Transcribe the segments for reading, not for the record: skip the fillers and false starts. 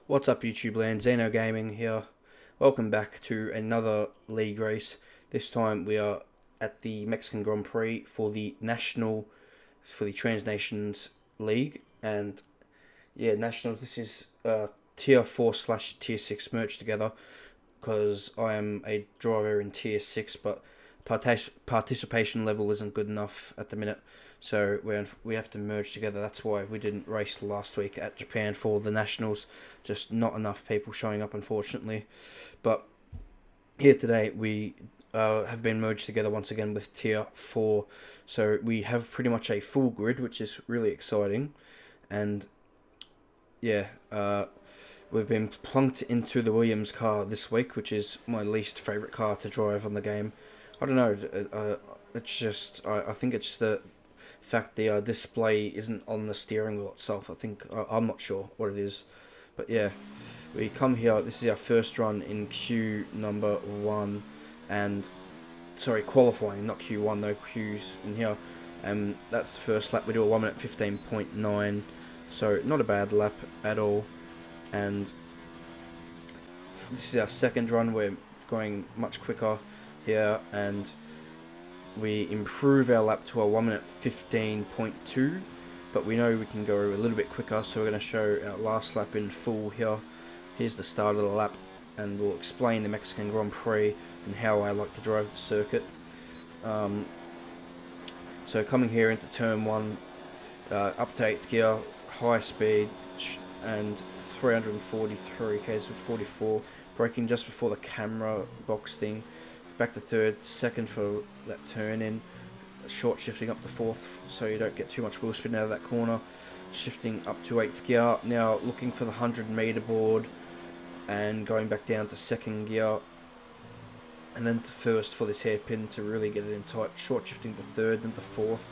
What's up, YouTube land? Zeno Gaming here. Welcome back to another league race. This time we are at the Mexican Grand Prix for the Trans Nations League. And yeah, Nationals, this is Tier 4 slash Tier 6 merged together because I am a driver in Tier 6, but participation level isn't good enough at the minute. So we have to merge together. That's why we didn't race last week at Japan for the Nationals. Just not enough people showing up, unfortunately. But here today we have been merged together once again with Tier 4. So we have pretty much a full grid, which is really exciting. And yeah, we've been plunked into the Williams car this week, which is my least favourite car to drive on the game. I don't know, it's just, I think it's the fact the display isn't on the steering wheel itself. I'm not sure what it is, but yeah, we come here. This is our first run in Q number 1, and sorry, qualifying, not Q1 though. Q's in here, and that's the first lap. We do a 1 minute 15.9, so not a bad lap at all. And this is our second run. We're going much quicker here, and we improve our lap to a 1 minute 15.2, but we know we can go a little bit quicker, so we're going to show our last lap in full here. Here's the start of the lap, and we'll explain the Mexican Grand Prix and how I like to drive the circuit. So coming here into turn 1, up to 8th gear, high speed, and 343 k's with 44, braking just before the camera box thing. Back to third, second for that turn in, short shifting up to 4th so you don't get too much wheel spin out of that corner, shifting up to 8th gear, now looking for the 100-meter board and going back down to 2nd gear, and then to first for this hairpin to really get it in tight, short shifting to 3rd and to 4th,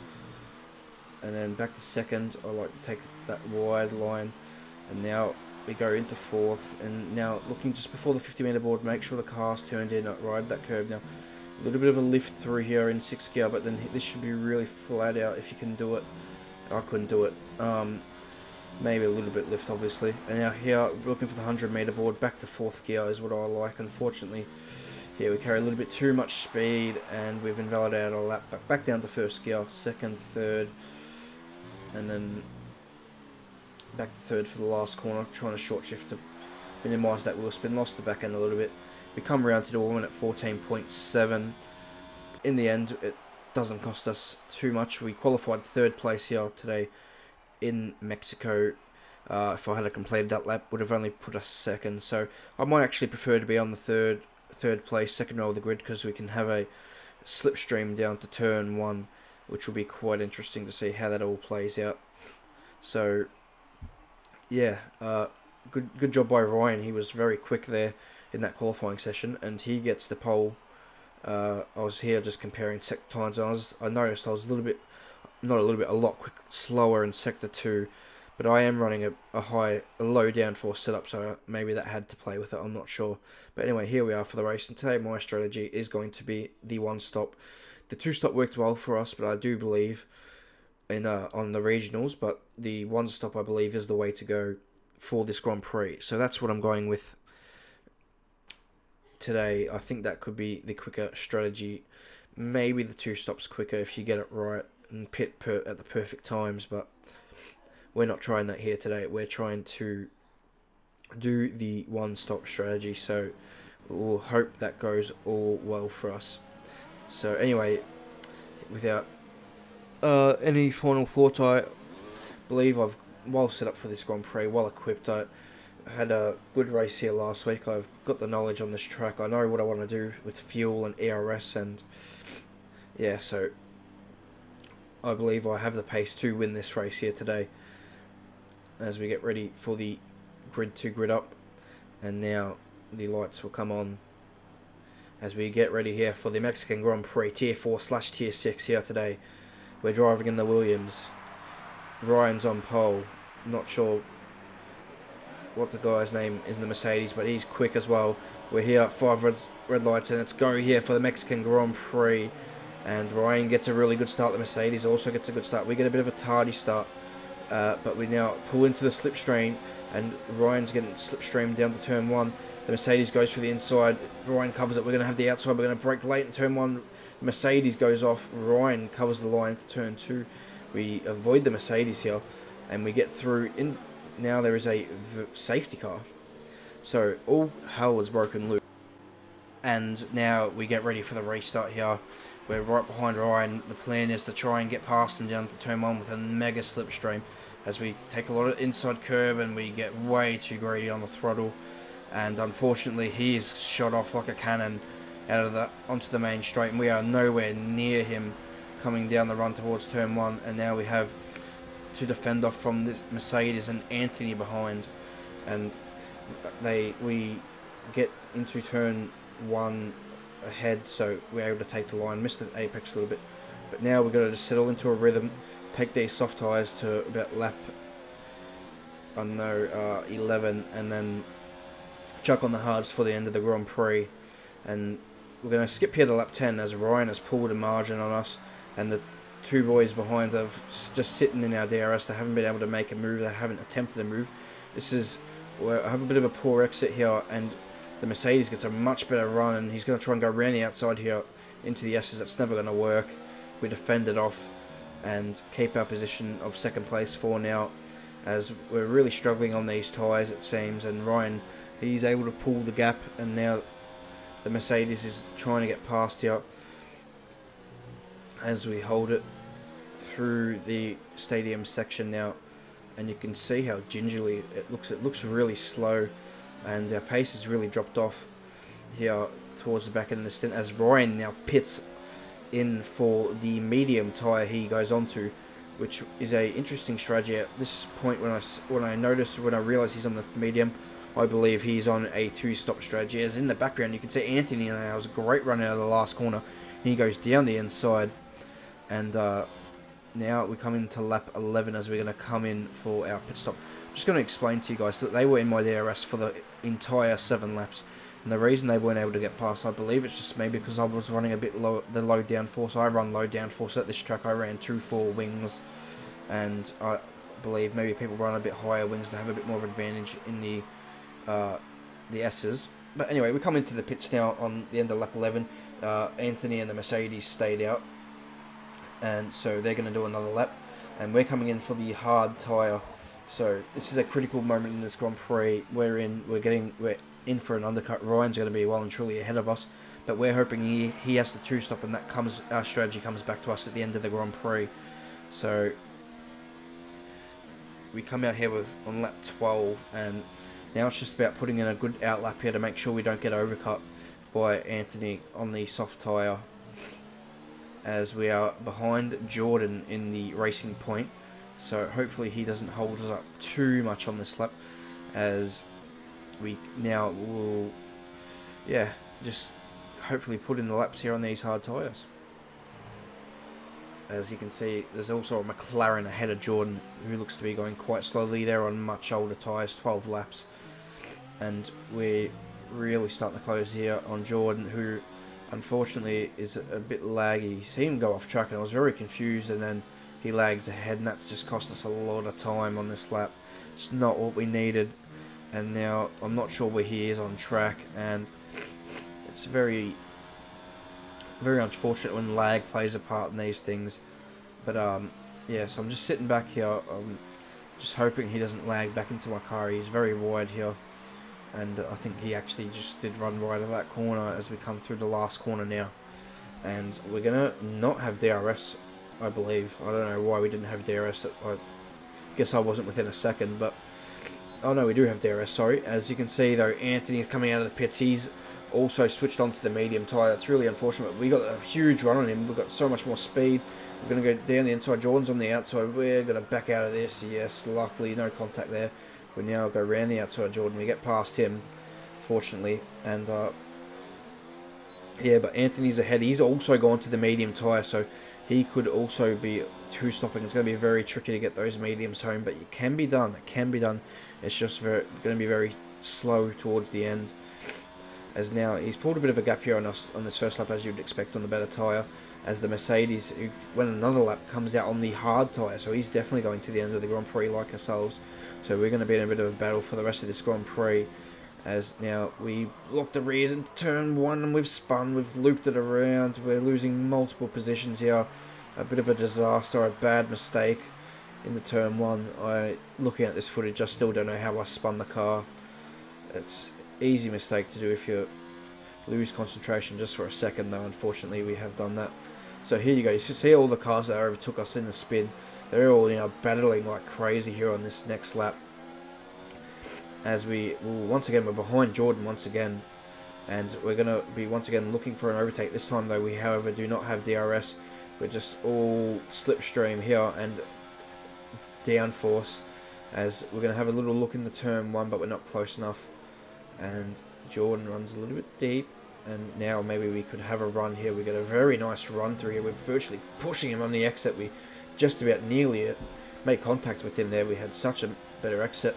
and then back to 2nd. I like to take that wide line, and now we go into 4th, and now looking just before the 50-meter board, make sure the car's turned in, ride that curve. Now a little bit of a lift through here in 6th gear, but then this should be really flat out if you can do it. I couldn't do it. Maybe a little bit lift, obviously. And now here, looking for the 100-meter board, back to 4th gear is what I like. Unfortunately, here we carry a little bit too much speed, and we've invalidated our lap. Back down to 1st gear, 2nd, 3rd, and then back to 3rd for the last corner, trying to short shift to minimise that wheel spin. Lost the back end a little bit. We come around to the 1 minute 14.7. In the end, it doesn't cost us too much. We qualified 3rd place here today in Mexico. If I had completed that lap, would have only put us 2nd. So I might actually prefer to be on the third place, 2nd row of the grid, because we can have a slipstream down to turn 1, which will be quite interesting to see how that all plays out. So yeah, good job by Ryan. He was very quick there in that qualifying session, and he gets the pole. I was here just comparing sector times, and I noticed I was a lot slower in sector 2, but I am running a low downforce setup, so maybe that had to play with it. I'm not sure, but anyway, here we are for the race, and today my strategy is going to be the 1-stop. The 2-stop worked well for us, but I do believe in on the regionals, but the 1-stop I believe is the way to go for this Grand Prix. So that's what I'm going with today. I think that could be the quicker strategy. Maybe the 2-stop's quicker if you get it right and pit at the perfect times, but we're not trying that here today. We're trying to do the 1-stop strategy, so we'll hope that goes all well for us. So anyway, without any final thoughts, I believe I've well set up for this Grand Prix, well equipped. I had a good race here last week. I've got the knowledge on this track. I know what I want to do with fuel and ERS, and yeah, so I believe I have the pace to win this race here today as we get ready for the grid 2 grid up. And now the lights will come on as we get ready here for the Mexican Grand Prix Tier 4 slash Tier 6 here today. We're driving in the Williams. Ryan's on pole. Not sure what the guy's name is in the Mercedes, but he's quick as well. We're here at 5 red lights, and let's go here for the Mexican Grand Prix. And Ryan gets a really good start. The Mercedes also gets a good start. We get a bit of a tardy start, but we now pull into the slipstream. and Ryan's getting slipstreamed down to turn 1. The Mercedes goes for the inside. Ryan covers it. We're going to have the outside. We're going to brake late in turn 1. Mercedes goes off. Ryan covers the line to turn 2. We avoid the Mercedes here, and we get through. Now there is a safety car. So all hell is broken loose. And now we get ready for the restart here. We're right behind Ryan. The plan is to try and get past him down to turn 1 with a mega slipstream, as we take a lot of inside curb and we get way too greedy on the throttle. And unfortunately he is shot off like a cannon out of the onto the main straight, and we are nowhere near him coming down the run towards turn 1. And now we have to defend off from this Mercedes and Anthony behind, and we get into turn 1 ahead, so we're able to take the line. Missed the apex a little bit, but now we've got to just settle into a rhythm, take these soft tyres to about lap 11, and then chuck on the hards for the end of the Grand Prix. And we're going to skip here to lap 10 as Ryan has pulled a margin on us, and the two boys behind have just sitting in our DRS. They haven't been able to make a move. They haven't attempted a move. This is where I have a bit of a poor exit here, and the Mercedes gets a much better run, and he's going to try and go around the outside here into the S's. That's never going to work. We defend it off and keep our position of second place for now, as we're really struggling on these tyres, it seems. And Ryan, he's able to pull the gap, and now the Mercedes is trying to get past here as we hold it through the stadium section now. And you can see how gingerly it looks. It looks really slow, and our pace has really dropped off here towards the back end of the stint, as Ryan now pits in for the medium tyre he goes onto, which is a interesting strategy. At this point, when I realise he's on the medium, I believe he's on a 2-stop strategy. As in the background, you can see Anthony now has a great run out of the last corner. He goes down the inside, and now we come into lap 11 as we're going to come in for our pit stop. I'm just going to explain to you guys that they were in my DRS for the entire 7 laps. And the reason they weren't able to get past, I believe it's just maybe because I was running a bit low, the low downforce. I run low downforce at this track. I ran 2.4 wings, and I believe maybe people run a bit higher wings to have a bit more of an advantage in the S's. But anyway, we come into the pits now on the end of lap 11. Anthony and the Mercedes stayed out, and so they're going to do another lap, and we're coming in for the hard tyre. So this is a critical moment in this Grand Prix. We're in for an undercut. Ryan's going to be well and truly ahead of us, but we're hoping he has the 2-stop, and our strategy comes back to us at the end of the Grand Prix. So we come out here on lap 12, and now it's just about putting in a good outlap here to make sure we don't get overcut by Anthony on the soft tyre, as we are behind Jordan in the racing point. So hopefully he doesn't hold us up too much on this lap, as we now will, just hopefully put in the laps here on these hard tyres. As you can see, there's also a McLaren ahead of Jordan, who looks to be going quite slowly. They're on much older tyres, 12 laps. And we're really starting to close here on Jordan, who unfortunately is a bit laggy. You see him go off track, and I was very confused, and then he lags ahead, and that's just cost us a lot of time on this lap. It's not what we needed, and now I'm not sure where he is on track, and it's very, very unfortunate when lag plays a part in these things. But so I'm just sitting back here, just hoping he doesn't lag back into my car. He's very wide here, and I think he actually just did run right of that corner as we come through the last corner now. And we're going to not have DRS, I believe. I don't know why we didn't have DRS. I guess I wasn't within a second, but oh no, we do have DRS, sorry. As you can see though, Anthony's coming out of the pits. He's also switched onto the medium tyre. It's really unfortunate. We got a huge run on him. We've got so much more speed. We're going to go down the inside. Jordan's on the outside. We're going to back out of this. Yes, luckily no contact there. We now go around the outside Jordan. We get past him, fortunately. And but Anthony's ahead. He's also gone to the medium tyre, so he could also be 2-stopping. It's going to be very tricky to get those mediums home, but it can be done. It can be done. It's just going to be very slow towards the end. As now he's pulled a bit of a gap here on us on this first lap, as you'd expect on the better tyre, as the Mercedes, who went another lap, comes out on the hard tyre, so he's definitely going to the end of the Grand Prix like ourselves. So we're going to be in a bit of a battle for the rest of this Grand Prix, as now we locked the rears into turn 1 and we've spun, we've looped it around, we're losing multiple positions here. A bit of a disaster, a bad mistake in the turn 1. Looking at this footage, I still don't know how I spun the car. It's easy mistake to do if you lose concentration just for a second, though. Unfortunately, we have done that. So here you go. You see all the cars that overtook us in the spin. They're all battling like crazy here on this next lap. As once again, we're behind Jordan once again, and we're going to be once again looking for an overtake. This time, though, we however do not have DRS. We're just all slipstream here and downforce, as we're going to have a little look in the turn 1, but we're not close enough. And Jordan runs a little bit deep, and now maybe we could have a run here. We get a very nice run through here. We're virtually pushing him on the exit. We just about nearly made contact with him there. We had such a better exit,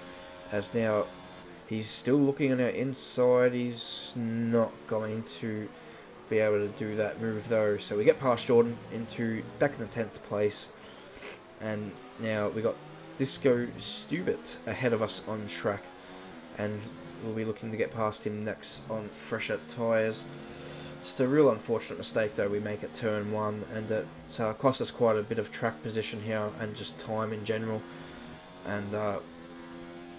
as now he's still looking on our inside. He's not going to be able to do that move though. So we get past Jordan back in the 10th place, and now we got Disco Stubit ahead of us on track, and we'll be looking to get past him next on fresher tyres. Just a real unfortunate mistake though we make at turn 1, and it cost us quite a bit of track position here and just time in general, and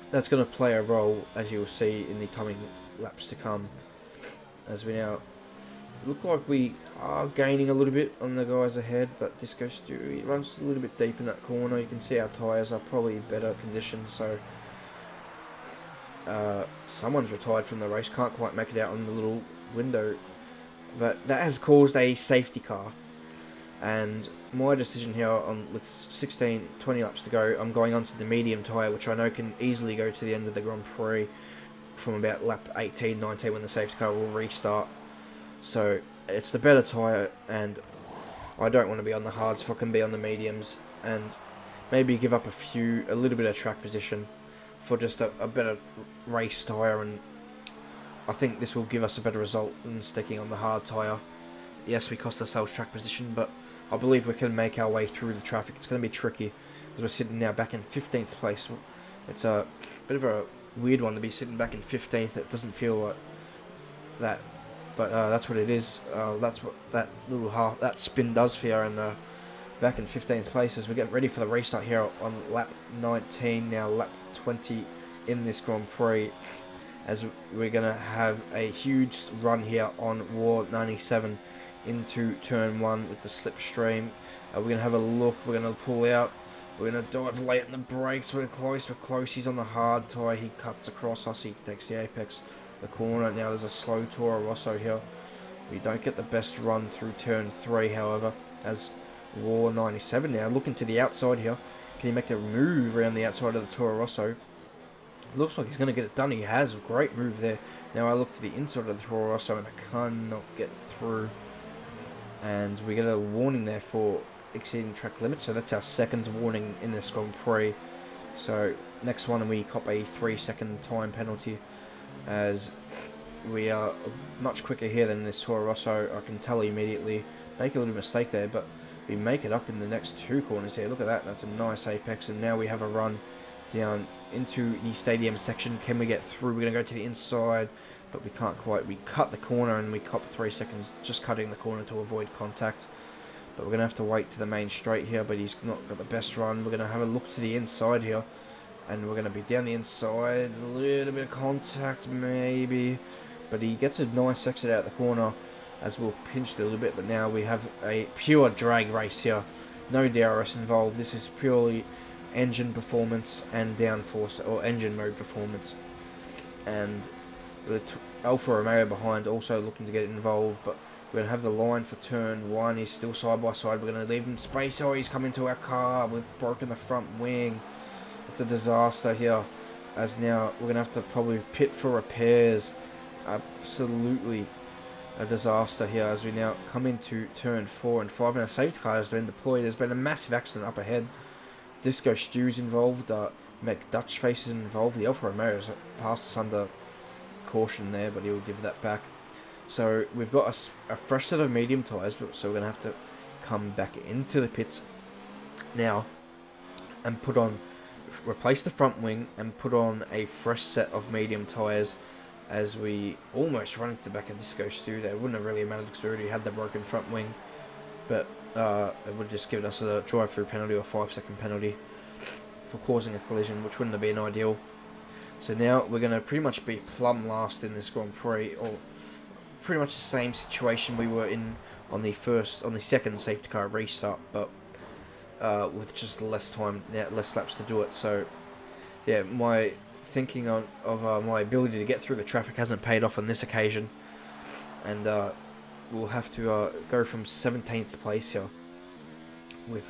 that's going to play a role, as you will see in the coming laps to come, as we now look like we are gaining a little bit on the guys ahead. But Disco Stu, he runs a little bit deep in that corner. You can see our tyres are probably in better condition, so someone's retired from the race, can't quite make it out on the little window, but that has caused a safety car. And my decision here, with 20 laps to go, I'm going onto the medium tyre, which I know can easily go to the end of the Grand Prix from about lap 18, 19, when the safety car will restart. So it's the better tyre, and I don't want to be on the hards if I can be on the mediums, and maybe give up a little bit of track position for just a better race tyre. And I think this will give us a better result than sticking on the hard tyre. Yes, we cost ourselves track position, but I believe we can make our way through the traffic. It's going to be tricky, because we're sitting now back in 15th place. It's a bit of a weird one to be sitting back in 15th. It doesn't feel like that, but that's what it is. That's what that spin does for you. And back in 15th place as we get ready for the restart here on lap 19, now lap 20 in this Grand Prix, as we're going to have a huge run here on War 97 into turn 1 with the slipstream. We're going to have a look, we're going to pull out, we're going to dive late in the brakes, we're close, he's on the hard tyre, he cuts across us, he takes the apex, the corner. Now there's a slow Toro Rosso here. We don't get the best run through turn 3, however, as War 97 now looking to the outside here. Can he make a move around the outside of the Toro Rosso? Looks like he's going to get it done. He has a great move there. Now I look to the inside of the Toro Rosso and I cannot get through. And we get a warning there for exceeding track limit. So that's our second warning in this Grand Prix. So next one, and we cop a 3-second time penalty, as we are much quicker here than this Toro Rosso. I can tell immediately. Make a little mistake there, but we make it up in the next 2 corners here. Look at that. That's a nice apex. And now we have a run down into the stadium section. Can we get through? We're going to go to the inside, but we can't quite. We cut the corner and we cop 3 seconds just cutting the corner to avoid contact. But we're going to have to wait to the main straight here, but he's not got the best run. We're going to have a look to the inside here, and we're going to be down the inside. A little bit of contact maybe, but he gets a nice exit out the corner as we'll pinch it a little bit. But now we have a pure drag race here. No DRS involved. This is purely engine performance and downforce, or engine mode performance. And with Alfa Romeo behind also looking to get involved, but we're going to have the line for turn 1. He's still side by side. We're going to leave him space. Oh, he's coming to our car. We've broken the front wing. It's a disaster here, as now we're going to have to probably pit for repairs. Absolutely a disaster here as we now come into turn 4 and 5, and our safety car has been deployed. There's been a massive accident up ahead. Disco Stew's involved. McDutchface is involved. The Alfa Romeo has passed us under caution there, but he will give that back. So we've got a fresh set of medium tyres, so we're going to have to come back into the pits now and replace the front wing and put on a fresh set of medium tyres, as we almost run into the back of Disco Stew there. It wouldn't have really mattered because we already had the broken front wing, but it would have just given us a drive-through penalty or 5-second penalty for causing a collision, which wouldn't have been ideal. So now we're going to pretty much be plumb last in this Grand Prix, or pretty much the same situation we were in on the second safety car restart, but with just less time, less laps to do it. So yeah, my thinking of my ability to get through the traffic hasn't paid off on this occasion, and we'll have to go from 17th place here with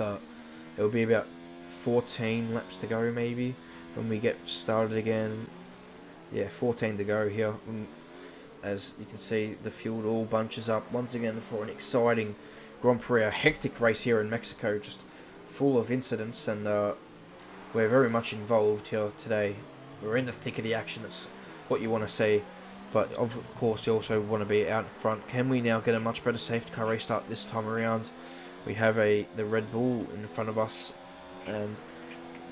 it'll be about 14 laps to go maybe when we get started again. Yeah, 14 to go here. As you can see, the field all bunches up once again for an exciting Grand Prix, a hectic race here in Mexico, just full of incidents, and we're very much involved here today. We're in the thick of the action. That's what you want to see, but of course you also want to be out in front. Can we now get a much better safety car restart this time around? We have the Red Bull in front of us, and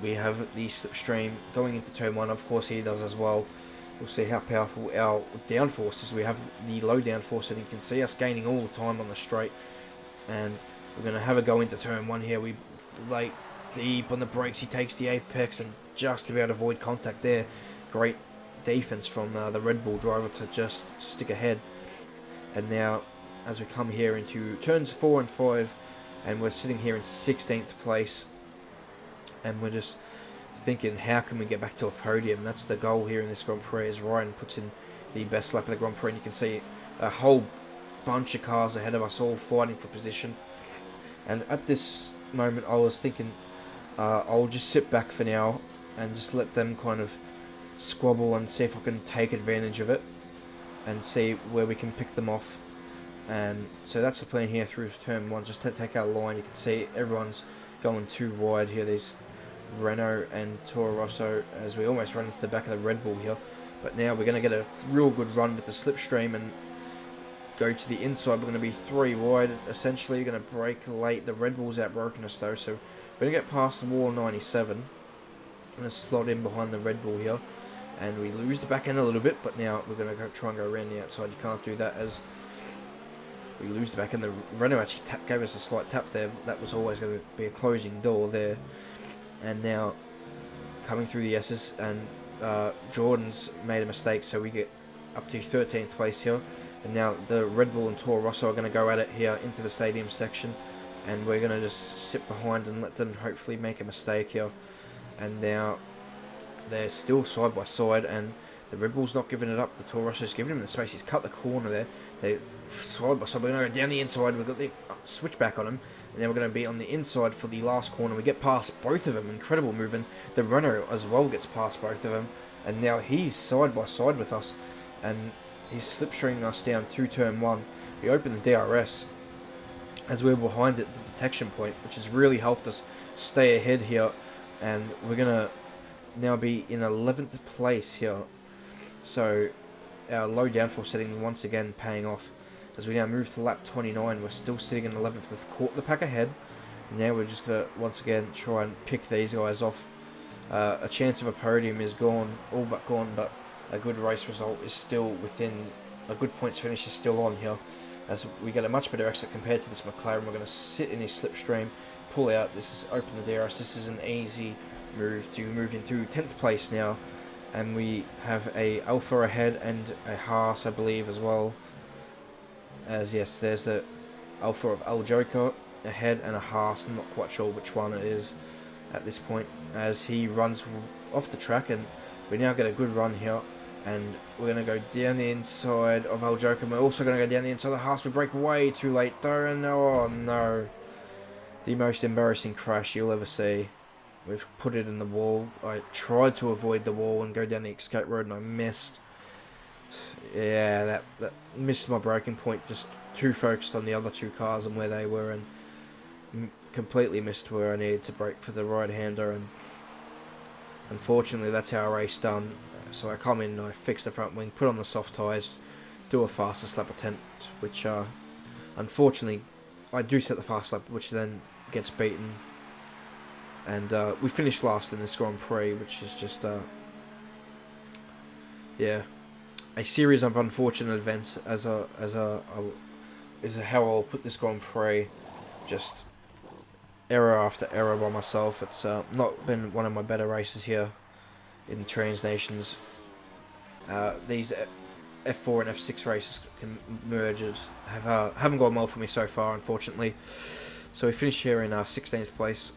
we have the Slipstream going into turn 1. Of course he does as well. We'll see how powerful our downforce is. We have the low downforce, and you can see us gaining all the time on the straight, and we're going to have a go into turn 1 here. We lay deep on the brakes. He takes the apex and just about avoid contact there. Great defense from the Red Bull driver to just stick ahead. And now as we come here into turns 4 and 5, and we're sitting here in 16th place, and we're just thinking, how can we get back to a podium? That's the goal here in this Grand Prix, as Ryan puts in the best lap of the Grand Prix, and you can see a whole bunch of cars ahead of us all fighting for position. And at this moment I was thinking, I'll just sit back for now and just let them kind of squabble and see if I can take advantage of it and see where we can pick them off. And so that's the plan here through turn 1, just to take our line. You can see everyone's going too wide here, these Renault and Toro Rosso, as we almost run into the back of the Red Bull here. But now we're going to get a real good run with the Slipstream and go to the inside. We're going to be 3 wide essentially. We're going to brake late. The Red Bull's outbroken us though, so we're going to get past the wall 97. I'm going to slot in behind the Red Bull here, and we lose the back end a little bit, but now we're going to try and go around the outside. You can't do that as we lose the back end. The Renault actually gave us a slight tap there. That was always going to be a closing door there. And now coming through the S's, and Jordan's made a mistake, so we get up to 13th place here. And now the Red Bull and Toro Rosso are going to go at it here into the stadium section, and we're going to just sit behind and let them hopefully make a mistake here. And now they're still side by side, and the Red Bull's not giving it up. The Toro Rosso's giving him the space. He's cut the corner there. They're side by side. We're going to go down the inside. We've got the switchback on him, and then we're going to be on the inside for the last corner. We get past both of them. Incredible movement. The Renault as well gets past both of them, and now he's side by side with us, and he's slipstreaming us down to turn 1. We open the DRS as we're behind at the detection point, which has really helped us stay ahead here, and we're going to now be in 11th place here. So our low downforce setting once again paying off. As we now move to lap 29, we're still sitting in 11th. We've caught the pack ahead. And now we're just going to once again try and pick these guys off. A chance of a podium is gone, all but gone, but a good race result is still within, a good points finish is still on here. As we get a much better exit compared to this McLaren. We're going to sit in his slipstream, pull out. This is open the DRS. This is an easy move to move into 10th place now. And we have a Alpha ahead and a Haas, I believe, as well. As yes, there's the Alpha of El Joker ahead and a Haas. I'm not quite sure which one it is at this point, as he runs off the track, and we now get a good run here. And we're going to go down the inside of El Joker. We're also going to go down the inside of the Haas. We brake way too late though, and oh no. The most embarrassing crash you'll ever see. We've put it in the wall. I tried to avoid the wall and go down the escape road, and I missed. Yeah, that missed my braking point. Just too focused on the other two cars and where they were, and completely missed where I needed to brake for the right-hander. And unfortunately, that's how I raced done. So I come in, I fix the front wing, put on the soft tyres, do a fastest lap attempt, which unfortunately I do set the fast lap, which then gets beaten. And we finished last in this Grand Prix, which is just, yeah, a series of unfortunate events is how I'll put this Grand Prix. Just error after error by myself. It's not been one of my better races here in Trans Nations. These F4 and F6 races merges haven't gone well for me so far, unfortunately. So we finished here in 16th place.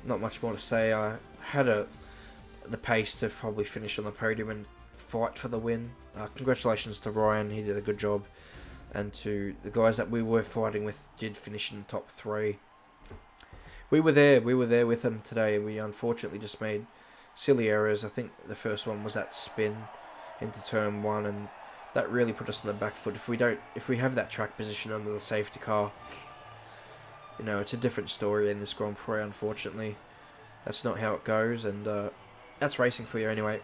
Not much more to say. I had the pace to probably finish on the podium and fight for the win. Congratulations to Ryan, he did a good job. And to the guys that we were fighting with, did finish in the top 3. We were there with them today. We unfortunately just made silly errors. I think the first one was that spin into turn 1, and that really put us on the back foot. If we have that track position under the safety car, you know, it's a different story in this Grand Prix, unfortunately. That's not how it goes, and that's racing for you anyway.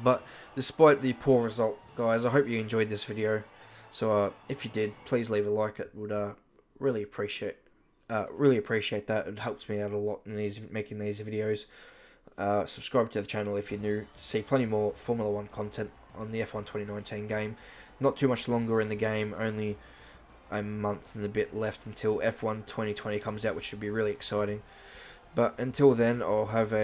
But despite the poor result, guys, I hope you enjoyed this video. So if you did, please leave a like. It would really appreciate that. It helps me out a lot in making these videos. Subscribe to the channel if you're new to see plenty more Formula 1 content on the F1 2019 game. Not too much longer in the game, only a month and a bit left until F1 2020 comes out, which should be really exciting. But until then, I'll have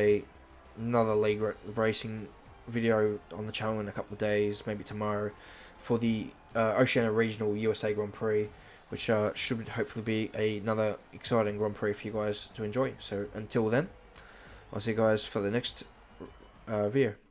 another league racing video on the channel in a couple of days, maybe tomorrow, for the Oceania Regional USA Grand Prix, which should hopefully be another exciting Grand Prix for you guys to enjoy. So until then, I'll see you guys for the next video.